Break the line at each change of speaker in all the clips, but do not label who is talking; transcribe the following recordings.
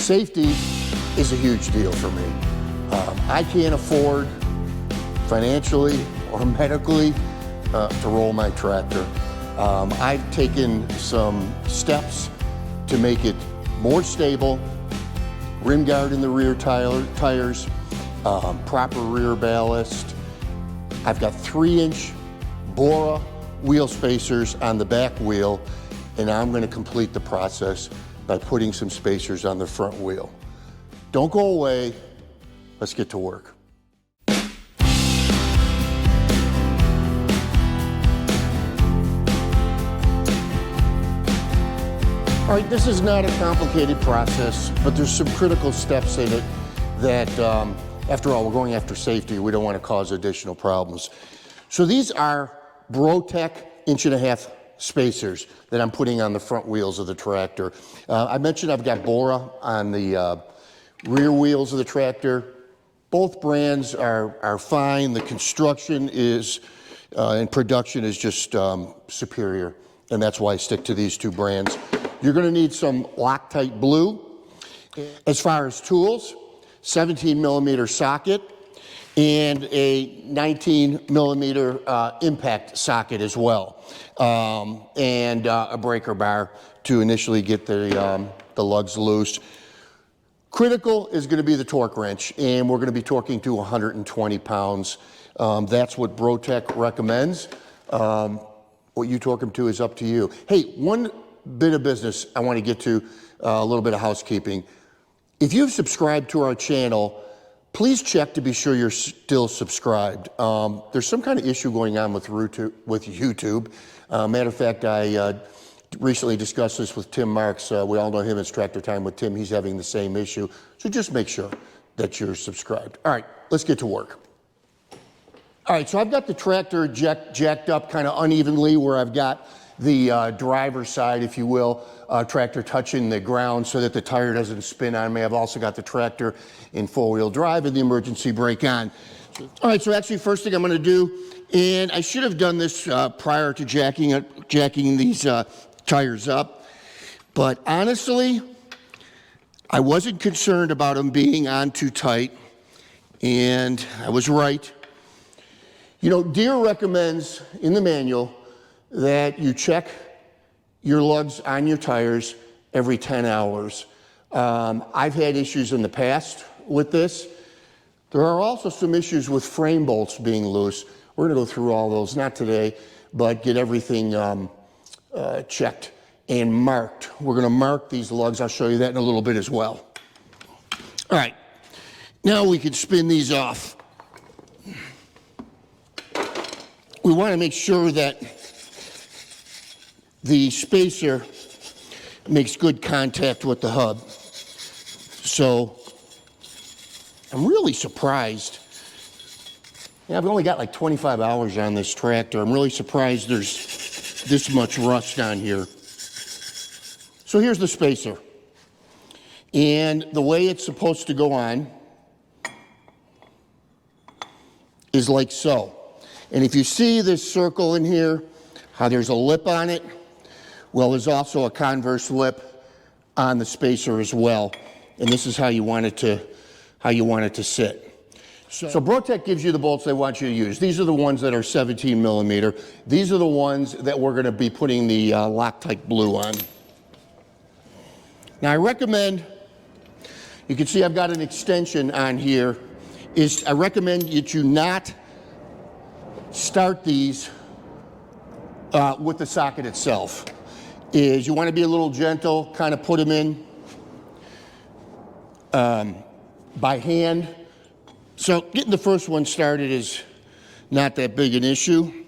Safety is a huge deal for me. I can't afford financially or medically to roll my tractor. I've taken some steps to make it more stable, rim guard in the rear tires, proper rear ballast. I've got 3-inch BRO wheel spacers on the back wheel, and I'm going to complete the process by putting some spacers on the front wheel. Don't go away. Let's get to work. All right, this is not a complicated process, but there's some critical steps in it that, after all, we're going after safety. We don't want to cause additional problems. So these are BRO TEK 1.5-inch spacers that I'm putting on the front wheels of the tractor. I mentioned I've got BRO on the rear wheels of the tractor. Both brands are fine. The construction is, and production is just superior, and that's why I stick to these two brands. You're going to need some Loctite blue. As far as tools, 17mm socket and a 19mm impact socket as well, and a breaker bar to initially get the lugs loose. Critical is going to be the torque wrench, and we're going to be torquing to 120 pounds. That's what BRO TEK recommends. What you torque them to is up to you. Hey, one bit of business I want to get to, a little bit of housekeeping. If you've subscribed to our channel, please check to be sure you're still subscribed. There's some kind of issue going on with YouTube. Matter of fact, I recently discussed this with Tim Marks. We all know him as Tractor Time with Tim. He's having the same issue. So just make sure that you're subscribed. All right, let's get to work. All right, so I've got the tractor jacked up kind of unevenly where I've got the driver's side, if you will, tractor touching the ground so that the tire doesn't spin on me. I've also got the tractor in four-wheel drive and the emergency brake on. All right, so actually first thing I'm going to do, and I should have done this prior to jacking these tires up, but honestly, I wasn't concerned about them being on too tight, and I was right. You know, Deere recommends in the manual that you check your lugs on your tires every 10 hours. I've had issues in the past with this. There are also some issues with frame bolts being loose. We're going to go through all those, not today, but get everything checked and marked. We're going to mark these lugs. I'll show you that in a little bit as well. All right, now we can spin these off. We want to make sure that the spacer makes good contact with the hub. So I'm really surprised. I've only got like 25 hours on this tractor. I'm really surprised there's this much rust on here. So here's the spacer. And the way it's supposed to go on is like so. And if you see this circle in here, how there's a lip on it, well, there's also a converse lip on the spacer as well. And this is how you want it to sit. So BRO TEK gives you the bolts they want you to use. These are the ones that are 17mm. These are the ones that we're going to be putting the Loctite blue on. Now I recommend, you can see I've got an extension on here, I recommend that you not start these with the socket itself. You want to be a little gentle, kind of put them in by hand. So getting the first one started is not that big an issue.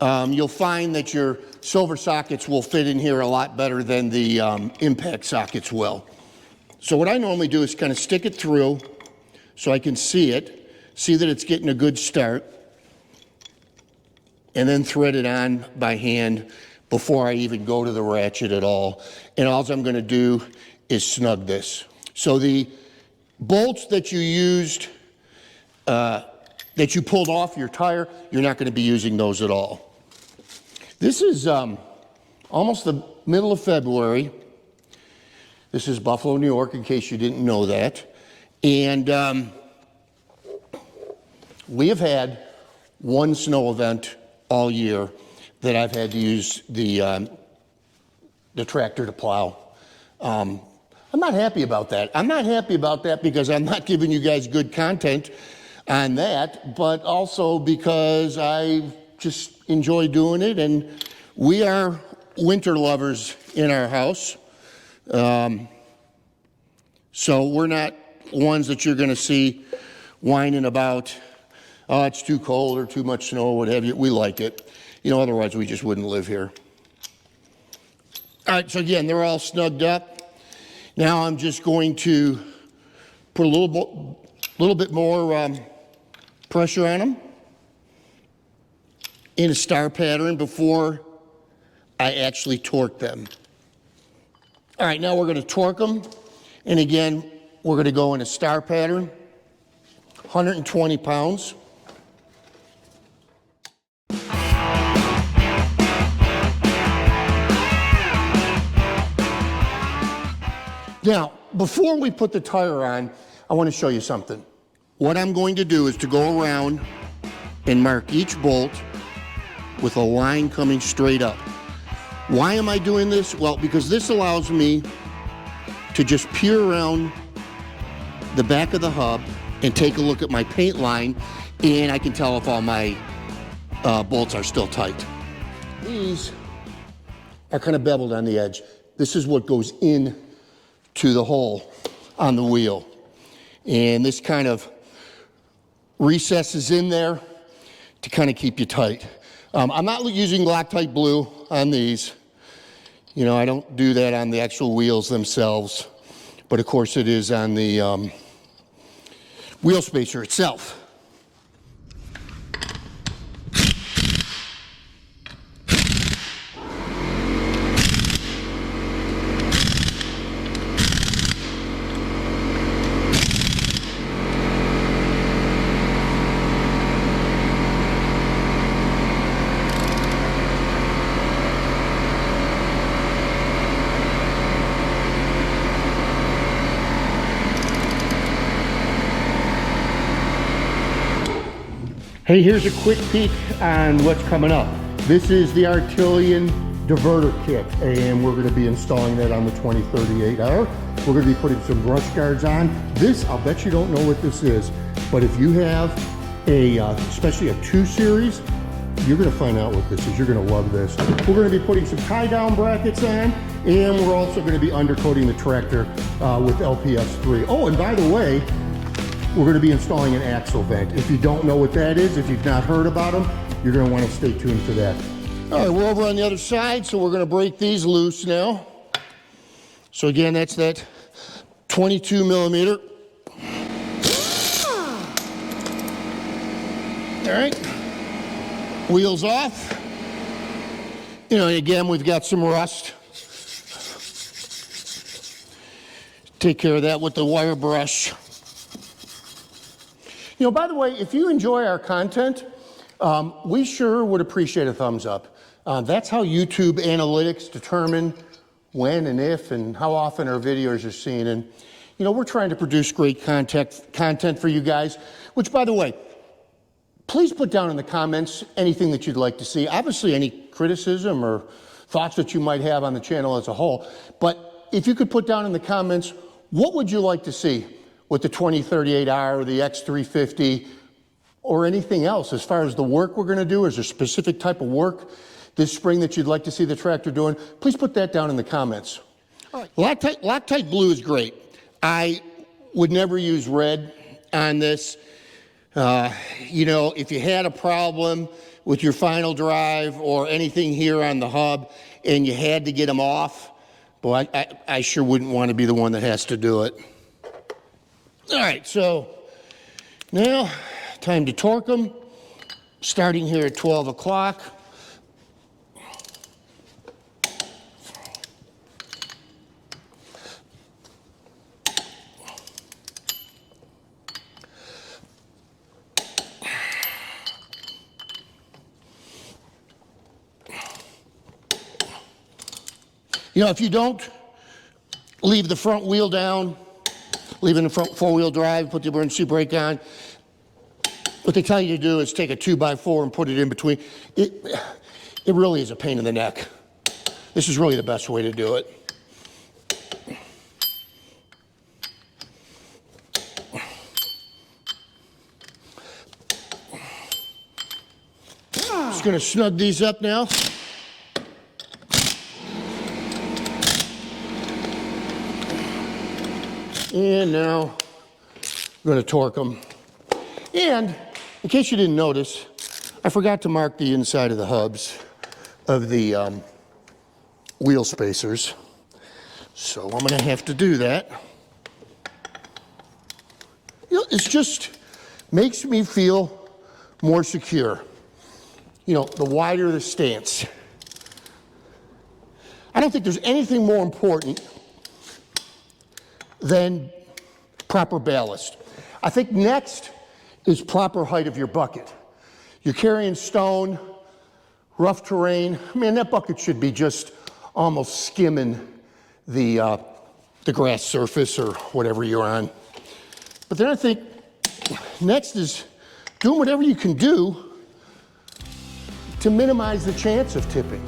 You'll find that your silver sockets will fit in here a lot better than the impact sockets will. So what I normally do is kind of stick it through so I can see that it's getting a good start, and then thread it on by hand before I even go to the ratchet at all. And all I'm going to do is snug this. So the bolts that you used, that you pulled off your tire, you're not going to be using those at all. This is almost the middle of February. This is Buffalo, New York, in case you didn't know that. And we have had one snow event all year that I've had to use the tractor to plow. I'm not happy about that. I'm not happy about that because I'm not giving you guys good content on that, but also because I just enjoy doing it, and we are winter lovers in our house. So we're not ones that you're going to see whining about, oh, it's too cold or too much snow, what have you. We like it. You know, otherwise we just wouldn't live here. All right, so again, they're all snugged up. Now I'm just going to put a little bit more pressure on them in a star pattern before I actually torque them. All right, now we're going to torque them. And again, we're going to go in a star pattern, 120 pounds. Now, before we put the tire on, I want to show you something. What I'm going to do is to go around and mark each bolt with a line coming straight up. Why am I doing this? Well, because this allows me to just peer around the back of the hub and take a look at my paint line, and I can tell if all my bolts are still tight. These are kind of beveled on the edge. This is what goes in to the hole on the wheel. And this kind of recesses in there to kind of keep you tight. I'm not using Loctite Blue on these. You know, I don't do that on the actual wheels themselves, but of course it is on the wheel spacer itself. Hey, here's a quick peek on what's coming up. This is the Artilian diverter kit, and we're going to be installing that on the 2038R. We're going to be putting some brush guards on. This, I'll bet you don't know what this is, but if you have especially a 2 Series, you're going to find out what this is. You're going to love this. We're going to be putting some tie-down brackets on, and we're also going to be undercoating the tractor with LPS3. Oh, and by the way, we're going to be installing an axle vent. If you don't know what that is, if you've not heard about them, you're going to want to stay tuned for that. All right, we're over on the other side, so we're going to break these loose now. So again, that's that 22 millimeter. All right, wheels off. You know, again, we've got some rust. Take care of that with the wire brush. You know, by the way, if you enjoy our content, we sure would appreciate a thumbs up. That's how YouTube analytics determine when and if and how often our videos are seen. And, you know, we're trying to produce great content for you guys, which, by the way, please put down in the comments anything that you'd like to see. Obviously, any criticism or thoughts that you might have on the channel as a whole. But if you could put down in the comments, what would you like to see with the 2038R or the X350 or anything else as far as the work we're going to do? Is there a specific type of work this spring that you'd like to see the tractor doing? Please put that down in the comments. All right. Loctite Blue is great. I would never use red on this. You know, if you had a problem with your final drive or anything here on the hub and you had to get them off, boy, I sure wouldn't want to be the one that has to do it. All right, so now time to torque them, starting here at 12 o'clock. You know, if you don't leave the front wheel down, leave it in the front four-wheel drive, put the emergency brake on. What they tell you to do is take a 2x4 and put it in between. It really is a pain in the neck. This is really the best way to do it. Just gonna snug these up now. And now I'm gonna torque them. And in case you didn't notice, I forgot to mark the inside of the hubs of the wheel spacers. So I'm gonna have to do that. You know, it's just makes me feel more secure. You know, the wider the stance. I don't think there's anything more important than proper ballast. I think next is proper height of your bucket. You're carrying stone, rough terrain. Man, that bucket should be just almost skimming the grass surface or whatever you're on. But then I think next is doing whatever you can do to minimize the chance of tipping.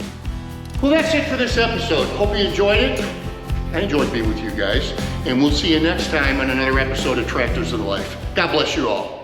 Well, that's it for this episode. Hope you enjoyed it. I enjoyed being with you guys. And we'll see you next time on another episode of Tractors of Life. God bless you all.